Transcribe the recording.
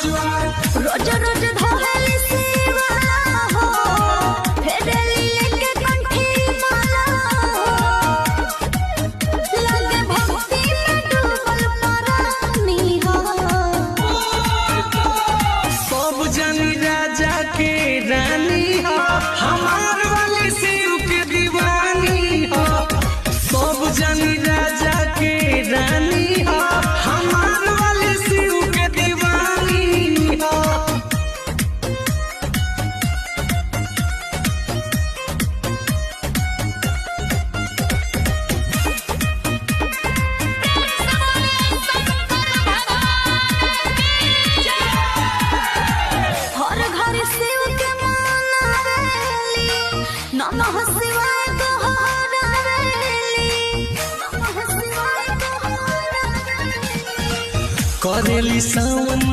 रोज रोज धोहली सेवा हो फेरली लेके कंठी माला लगे भक्ति में डूबल परानी हो। सब जानी राजा के रानी हो हमार वाली शिव के दीवानी हो। सब जानी राजा के रानी हो हमार वाली शिव के दीवानी हो। हर घर शिव के मनावेली नमः शिवाय दोहरावेली नमः शिवाय दोहरावेली करेली सावन